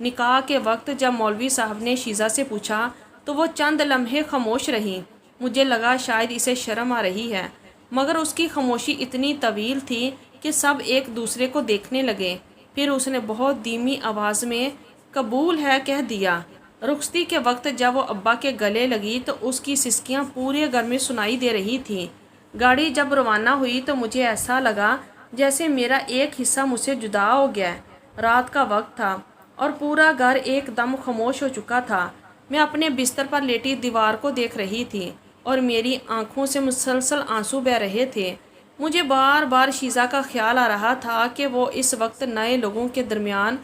نکاح کے وقت جب مولوی صاحب نے شیزہ سے پوچھا تو وہ چند لمحے خاموش رہی۔ مجھے لگا شاید اسے شرم آ رہی ہے، مگر اس کی خاموشی اتنی طویل تھی کہ سب ایک دوسرے کو دیکھنے لگے۔ پھر اس نے بہت دھیمی آواز میں قبول ہے کہہ دیا۔ رخصتی کے وقت جب وہ ابا کے گلے لگی تو اس کی سسکیاں پورے گھر میں سنائی دے رہی تھیں۔ گاڑی جب روانہ ہوئی تو مجھے ایسا لگا جیسے میرا ایک حصہ مجھ سے جدا ہو گیا۔ رات کا وقت تھا اور پورا گھر ایک دم خاموش ہو چکا تھا۔ میں اپنے بستر پر لیٹی دیوار کو دیکھ رہی تھی اور میری آنکھوں سے مسلسل آنسو بہہ رہے تھے۔ مجھے بار بار شیزہ کا خیال آ رہا تھا کہ وہ اس وقت نئے لوگوں کے درمیان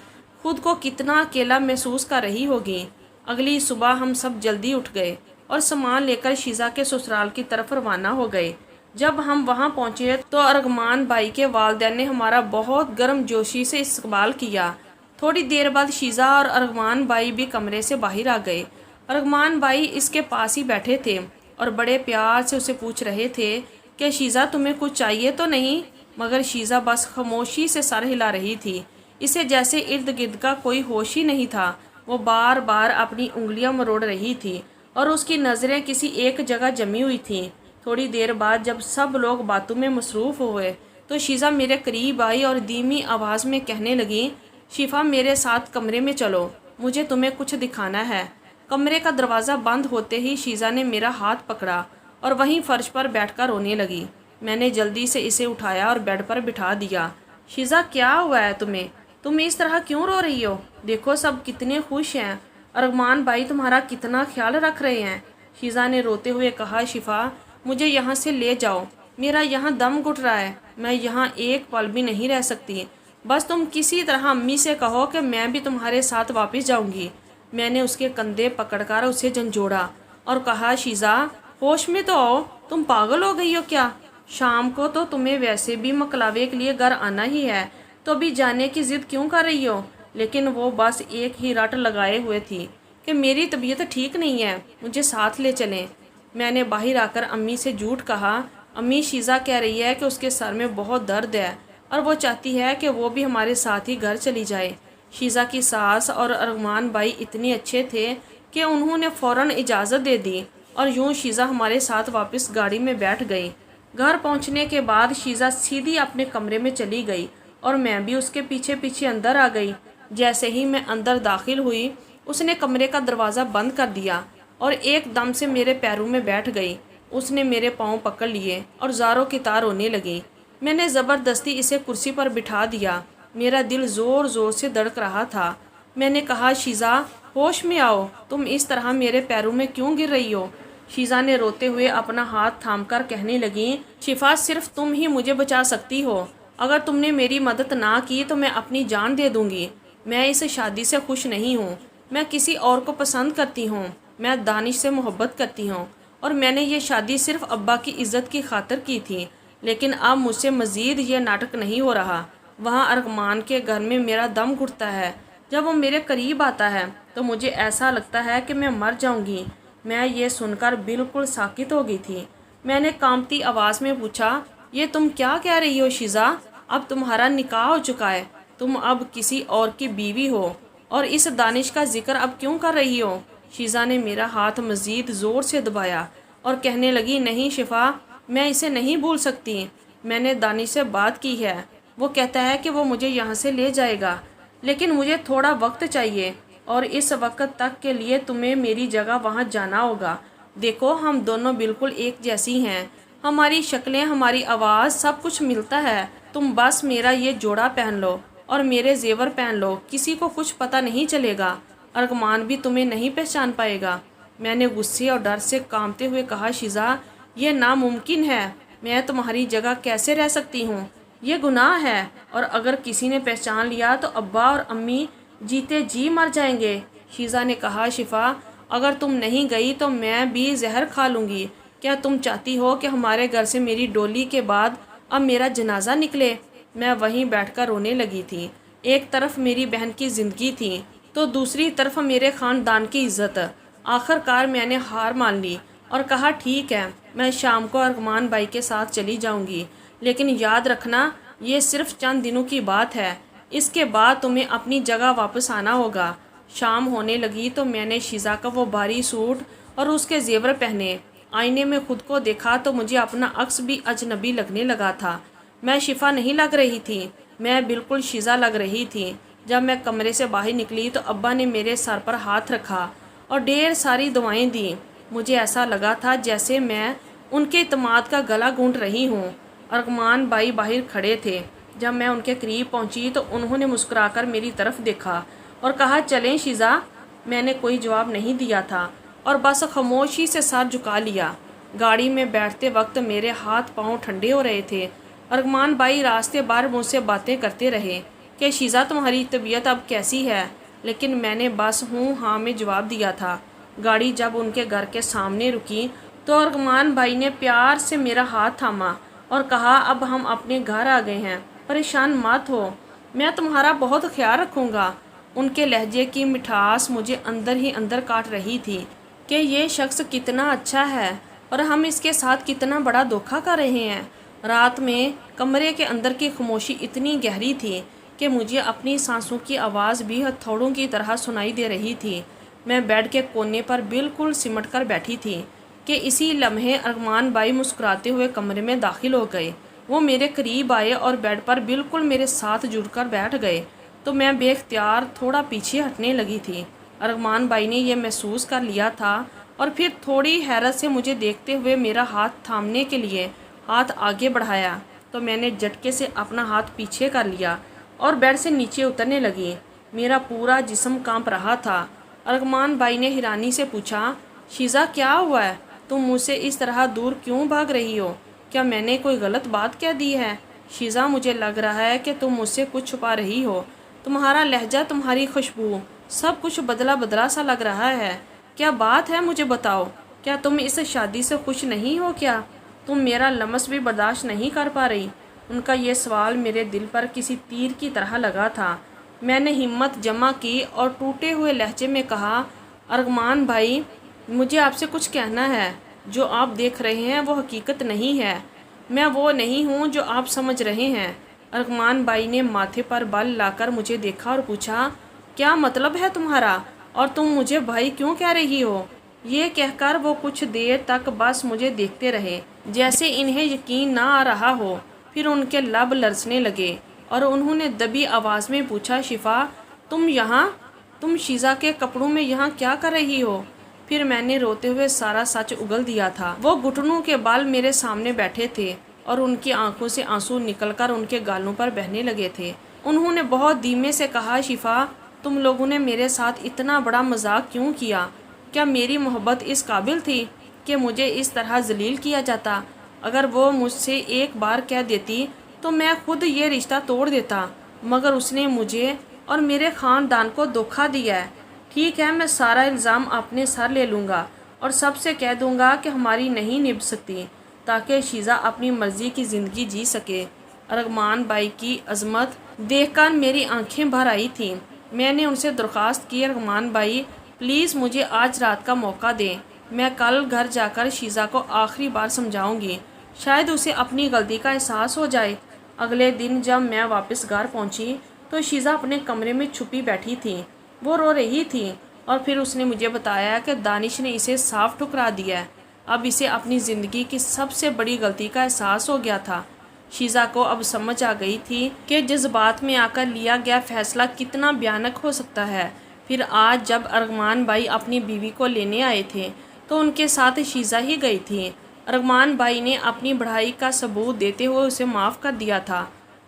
خود کو کتنا اکیلا محسوس کر رہی ہوگی۔ اگلی صبح ہم سب جلدی اٹھ گئے اور سامان لے کر شیزہ کے سسرال کی طرف روانہ ہو گئے۔ جب ہم وہاں پہنچے تو ارغمان بھائی کے والدین نے ہمارا بہت گرم جوشی سے استقبال کیا۔ تھوڑی دیر بعد شیزہ اور ارغمان بھائی بھی کمرے سے باہر آ گئے۔ ارغمان بھائی اس کے پاس ہی بیٹھے تھے اور بڑے پیار سے اسے پوچھ رہے تھے کہ شیزہ تمہیں کچھ چاہیے تو نہیں؟ مگر شیزہ بس خاموشی سے سر ہلا رہی تھی۔ اسے جیسے ارد گرد کا کوئی ہوش ہی نہیں تھا۔ وہ بار بار اپنی انگلیاں مروڑ رہی تھی اور اس کی نظریں کسی ایک جگہ جمی ہوئی تھیں۔ تھوڑی دیر بعد جب سب لوگ باتوں میں مصروف ہوئے تو شیزہ میرے قریب آئی اور دھیمی آواز میں کہنے لگی، شفا میرے ساتھ کمرے میں چلو، مجھے تمہیں کچھ دکھانا ہے۔ کمرے کا دروازہ بند ہوتے ہی شیزہ نے میرا ہاتھ پکڑا اور وہیں فرش پر بیٹھ کر رونے لگی۔ میں نے جلدی سے اسے اٹھایا اور بیڈ پر بٹھا دیا۔ شیزہ کیا ہوا ہے تمہیں؟ تم اس طرح کیوں رو رہی ہو؟ دیکھو سب کتنے خوش ہیں، ارغمان بھائی تمہارا کتنا خیال رکھ رہے ہیں۔ شیزہ نے روتے ہوئے کہا، شفا مجھے یہاں سے لے جاؤ، میرا یہاں دم گھٹ رہا ہے، میں یہاں ایک پل بھی نہیں رہ سکتی۔ بس تم کسی طرح امی سے کہو کہ میں بھی تمہارے ساتھ واپس جاؤں گی۔ میں نے اس کے کندھے پکڑ کر اسے جھنجھوڑا اور کہا، شیزہ ہوش میں تو آؤ، تم پاگل ہو گئی ہو کیا؟ شام کو تو تمہیں ویسے بھی مکلاوے کے لیے گھر آنا ہی ہے، تو ابھی جانے کی ضد کیوں کر رہی ہو؟ لیکن وہ بس ایک ہی رٹ لگائے ہوئے تھی کہ میری طبیعت ٹھیک نہیں ہے، مجھے ساتھ لے چلیں۔ میں نے باہر آ کر امی سے جھوٹ کہا، امی شیزہ کہہ رہی ہے کہ اس کے سر میں بہت درد ہے اور وہ چاہتی ہے کہ وہ بھی ہمارے ساتھ ہی گھر چلی جائے۔ شیزہ کی ساس اور ارغمان بھائی اتنے اچھے تھے کہ انہوں نے فوراً اجازت دے دی اور یوں شیزہ ہمارے ساتھ واپس گاڑی میں بیٹھ گئی۔ گھر پہنچنے کے بعد شیزہ سیدھی اپنے کمرے میں چلی گئی اور میں بھی اس کے پیچھے پیچھے اندر آ گئی۔ جیسے ہی میں اندر داخل ہوئی اس نے کمرے کا دروازہ بند کر دیا اور ایک دم سے میرے پیروں میں بیٹھ گئی۔ اس نے میرے پاؤں پکڑ لیے اور زاروں کی طرح رونے لگی۔ میں نے زبردستی اسے کرسی پر بٹھا دیا۔ میرا دل زور زور سے دھڑک رہا تھا۔ میں نے کہا، شیزہ ہوش میں آؤ، تم اس طرح میرے پیروں میں کیوں گر رہی ہو؟ شیزہ نے روتے ہوئے اپنا ہاتھ تھام کر کہنے لگی، شفا صرف تم ہی مجھے بچا سکتی ہو، اگر تم نے میری مدد نہ کی تو میں اپنی جان دے دوں گی۔ میں اس شادی سے خوش نہیں ہوں، میں کسی اور کو پسند کرتی ہوں، میں دانش سے محبت کرتی ہوں اور میں نے یہ شادی صرف ابا کی عزت کی خاطر کی تھی، لیکن اب مجھ سے مزید یہ ناٹک نہیں ہو رہا۔ وہاں ارغمان کے گھر میں میرا دم گھٹتا ہے، جب وہ میرے قریب آتا ہے تو مجھے ایسا لگتا ہے کہ میں مر جاؤں گی۔ میں یہ سن کر بالکل ساکت ہو گئی تھی۔ میں نے کانپتی آواز میں پوچھا، یہ تم کیا کہہ رہی ہو شیزہ؟ اب تمہارا نکاح ہو چکا ہے، تم اب کسی اور کی بیوی ہو اور اس دانش کا ذکر اب کیوں کر رہی ہو؟ شیزہ نے میرا ہاتھ مزید زور سے دبایا اور کہنے لگی، نہیں شفا، میں اسے نہیں بھول سکتی۔ میں نے دانش سے بات کی ہے، وہ کہتا ہے کہ وہ مجھے یہاں سے لے جائے گا، لیکن مجھے تھوڑا وقت چاہیے اور اس وقت تک کے لیے تمہیں میری جگہ وہاں جانا ہوگا۔ دیکھو ہم دونوں بالکل ایک جیسی ہیں، ہماری شکلیں، ہماری آواز، سب کچھ ملتا ہے۔ تم بس میرا یہ جوڑا پہن لو اور میرے زیور پہن لو، کسی کو کچھ پتہ نہیں چلے گا، ارغمان بھی تمہیں نہیں پہچان پائے گا۔ میں نے غصے اور ڈر سے کانپتے ہوئے کہا، شیزہ یہ ناممکن ہے، میں تمہاری جگہ کیسے رہ سکتی ہوں؟ یہ گناہ ہے، اور اگر کسی نے پہچان لیا تو ابا اور امی جیتے جی مر جائیں گے۔ شیزہ نے کہا، شفا اگر تم نہیں گئی تو میں بھی زہر کھا لوں گی۔ کیا تم چاہتی ہو کہ ہمارے گھر سے میری ڈولی کے بعد اب میرا جنازہ نکلے؟ میں وہیں بیٹھ کر رونے لگی تھی۔ ایک طرف میری بہن کی زندگی تھی تو دوسری طرف میرے خاندان کی عزت۔ آخر کار میں نے ہار مان لی اور کہا، ٹھیک ہے، میں شام کو ارغمان بھائی کے ساتھ چلی جاؤں گی، لیکن یاد رکھنا یہ صرف چند دنوں کی بات ہے، اس کے بعد تمہیں اپنی جگہ واپس آنا ہوگا۔ شام ہونے لگی تو میں نے شیزا کا وہ بھاری سوٹ اور اس کے زیور پہنے۔ آئینے میں خود کو دیکھا تو مجھے اپنا عکس بھی اجنبی لگنے لگا تھا۔ میں شفا نہیں لگ رہی تھی، میں بالکل شیزا لگ رہی تھی۔ جب میں کمرے سے باہر نکلی تو ابا نے میرے سر پر ہاتھ رکھا اور ڈھیر ساری دعائیں دیں۔ مجھے ایسا لگا تھا جیسے میں ان کے اعتماد کا گلا گھونٹ رہی ہوں۔ ارغمان بھائی باہر کھڑے تھے۔ جب میں ان کے قریب پہنچی تو انہوں نے مسکرا کر میری طرف دیکھا اور کہا، چلیں شیزا۔ میں نے کوئی جواب نہیں دیا تھا اور بس خاموشی سے سر جھکا لیا۔ گاڑی میں بیٹھتے وقت میرے ہاتھ پاؤں ٹھنڈے ہو رہے تھے۔ ارغمان بھائی راستے بھر مجھ سے باتیں کرتے رہے کہ شیزا تمہاری طبیعت اب کیسی ہے، لیکن میں نے بس ہوں ہاں میں جواب دیا تھا۔ گاڑی جب ان کے گھر کے سامنے رکی تو ارغمان بھائی نے پیار سے میرا ہاتھ تھاما اور کہا، اب ہم اپنے گھر آ گئے ہیں، پریشان مت ہو، میں تمہارا بہت خیال رکھوں گا۔ ان کے لہجے کی مٹھاس مجھے اندر ہی اندر کاٹ رہی تھی کہ یہ شخص کتنا اچھا ہے اور ہم اس کے ساتھ کتنا بڑا دھوکہ کر رہے ہیں۔ رات میں کمرے کے اندر کی خاموشی اتنی گہری تھی کہ مجھے اپنی سانسوں کی آواز بھی ہتھوڑوں کی طرح سنائی دے رہی تھی۔ میں بیڈ کے کونے پر بالکل سمٹ کر بیٹھی تھی کہ اسی لمحے ارغمان بھائی مسکراتے ہوئے کمرے میں داخل ہو گئے۔ وہ میرے قریب آئے اور بیڈ پر بالکل میرے ساتھ جڑ کر بیٹھ گئے تو میں بے اختیار تھوڑا پیچھے ہٹنے لگی تھی۔ ارغمان بھائی نے یہ محسوس کر لیا تھا اور پھر تھوڑی حیرت سے مجھے دیکھتے ہوئے میرا ہاتھ تھامنے کے لیے ہاتھ آگے بڑھایا تو میں نے جھٹکے سے اپنا ہاتھ پیچھے کر لیا اور بیڈ سے نیچے اترنے لگی۔ میرا پورا جسم کانپ رہا تھا۔ ارغمان بھائی نے حیرانی سے پوچھا، شیزا کیا ہوا ہے؟ تم مجھ سے اس طرح دور کیوں بھاگ رہی ہو؟ کیا میں نے کوئی غلط بات کہہ دی ہے؟ شیزا، مجھے لگ رہا ہے کہ تم مجھ سے کچھ چھپا رہی ہو۔ تمہارا لہجہ، تمہاری خوشبو، سب کچھ بدلا بدلا سا لگ رہا ہے۔ کیا بات ہے؟ مجھے بتاؤ۔ کیا تم اس شادی سے خوش نہیں ہو؟ کیا تم میرا لمس بھی برداشت نہیں کر پا رہی؟ ان کا یہ سوال میرے دل پر کسی تیر کی طرح لگا تھا۔ میں نے ہمت جمع کی اور ٹوٹے ہوئے لہجے میں کہا، ارغمان بھائی، مجھے آپ سے کچھ کہنا ہے۔ جو آپ دیکھ رہے ہیں وہ حقیقت نہیں ہے۔ میں وہ نہیں ہوں جو آپ سمجھ رہے ہیں۔ ارغمان بھائی نے ماتھے پر بل لا کر مجھے دیکھا اور پوچھا، کیا مطلب ہے تمہارا؟ اور تم مجھے بھائی کیوں کہہ رہی ہو؟ یہ کہہ کر وہ کچھ دیر تک بس مجھے دیکھتے رہے جیسے انہیں یقین نہ آ رہا ہو۔ پھر ان کے لب لرزنے لگے اور انہوں نے دبی آواز میں پوچھا، شفا، تم یہاں؟ تم شیزا کے کپڑوں میں یہاں کیا کر رہی ہو؟ پھر میں نے روتے ہوئے سارا سچ اگل دیا تھا۔ وہ گھٹنوں کے بال میرے سامنے بیٹھے تھے اور ان کی آنکھوں سے آنسو نکل کر ان کے گالوں پر بہنے لگے تھے۔ انہوں نے بہت دھیمے سے کہا، شفا، تم لوگوں نے میرے ساتھ اتنا بڑا مذاق کیوں کیا؟ کیا میری محبت اس قابل تھی کہ مجھے اس طرح ذلیل کیا جاتا؟ اگر وہ مجھ سے ایک بار کہہ دیتی تو میں خود یہ رشتہ توڑ دیتا، مگر اس نے مجھے اور میرے خاندان کو دھوکہ دیا ہے۔ ٹھیک ہے، میں سارا الزام اپنے سر لے لوں گا اور سب سے کہہ دوں گا کہ ہماری نہیں نبھ سکتی، تاکہ شیزا اپنی مرضی کی زندگی جی سکے۔ ارغمان بھائی کی عظمت دیکھ کر میری آنکھیں بھر آئی تھیں۔ میں نے ان سے درخواست کی، ارغمان بھائی، پلیز مجھے آج رات کا موقع دیں۔ میں کل گھر جا کر شیزا کو آخری بار سمجھاؤں گی، شاید اسے اپنی غلطی کا احساس ہو جائے۔ اگلے دن جب میں واپس گھر پہنچی تو شیزا اپنے کمرے میں چھپی بیٹھی تھی۔ وہ رو رہی تھی اور پھر اس نے مجھے بتایا کہ دانش نے اسے صاف ٹھکرا دیا ہے۔ اب اسے اپنی زندگی کی سب سے بڑی غلطی کا احساس ہو گیا تھا۔ شیزا کو اب سمجھ آ گئی تھی کہ جذبات میں آ کر لیا گیا فیصلہ کتنا بھیانک ہو سکتا ہے۔ پھر آج جب ارغمان بھائی اپنی بیوی کو لینے آئے تھے تو ان کے ساتھ شیزا ہی گئی تھی۔ ارغمان بھائی نے اپنی بڑائی کا ثبوت دیتے ہوئے اسے معاف کر دیا تھا۔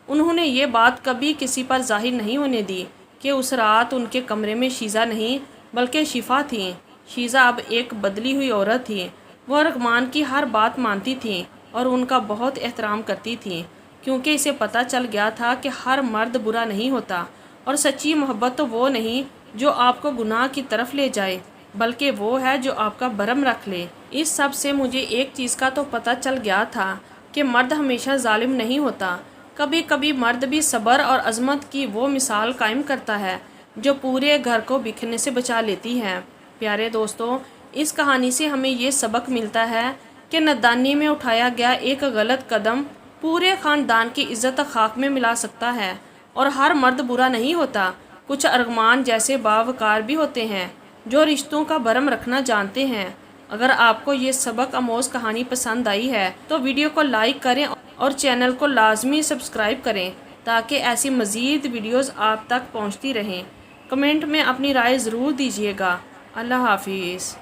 انہوں نے یہ بات کبھی کسی پر ظاہر نہیں ہونے دی کہ اس رات ان کے کمرے میں شیزا نہیں بلکہ شفا تھی۔ شیزا اب ایک بدلی ہوئی عورت تھی۔ وہ ارغمان کی ہر بات مانتی تھی اور ان کا بہت احترام کرتی تھی، کیونکہ اسے پتہ چل گیا تھا کہ ہر مرد برا نہیں ہوتا اور سچی محبت تو وہ نہیں جو آپ کو گناہ کی طرف لے جائے، بلکہ وہ ہے جو آپ کا برم رکھ لے۔ اس سب سے مجھے ایک چیز کا تو پتہ چل گیا تھا کہ مرد ہمیشہ ظالم نہیں ہوتا۔ کبھی کبھی مرد بھی صبر اور عظمت کی وہ مثال قائم کرتا ہے جو پورے گھر کو بکھرنے سے بچا لیتی ہے۔ پیارے دوستو، اس کہانی سے ہمیں یہ سبق ملتا ہے کہ نادانی میں اٹھایا گیا ایک غلط قدم پورے خاندان کی عزت خاک میں ملا سکتا ہے۔ اور ہر مرد برا نہیں ہوتا، کچھ ارغمان جیسے باوقار بھی ہوتے ہیں جو رشتوں کا بھرم رکھنا جانتے ہیں۔ اگر آپ کو یہ سبق آموز کہانی پسند آئی ہے تو ویڈیو کو لائک کریں اور چینل کو لازمی سبسکرائب کریں تاکہ ایسی مزید ویڈیوز آپ تک پہنچتی رہیں۔ کمنٹ میں اپنی رائے ضرور دیجیے گا۔ اللہ حافظ۔